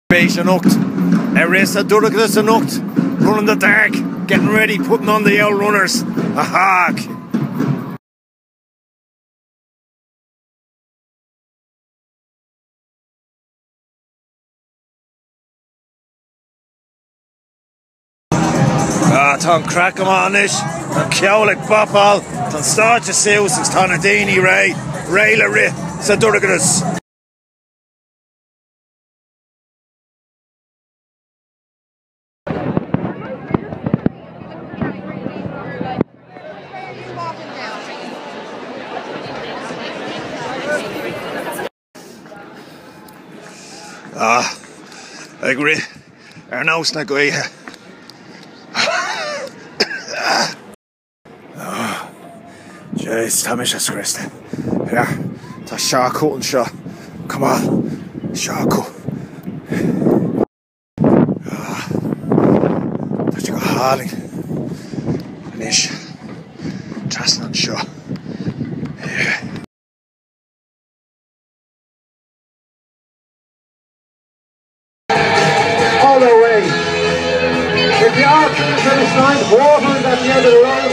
Base an ocht. Erisa Durgas an ocht. Running the dark. Getting ready, putting on the old runners. Aha! Tá crack amáis, tá ceolach bapal, tá státe siús ag tána daoine réile ri sa Durgas. Ag ri ar nós na gaotha. Jeez, tá mis a scrista. Ja, tá seacu an seo. Come on, seacu. Tá si go háling. Anis, trasan an seo. All the way. If you are to the finish line, water is at the end of the road.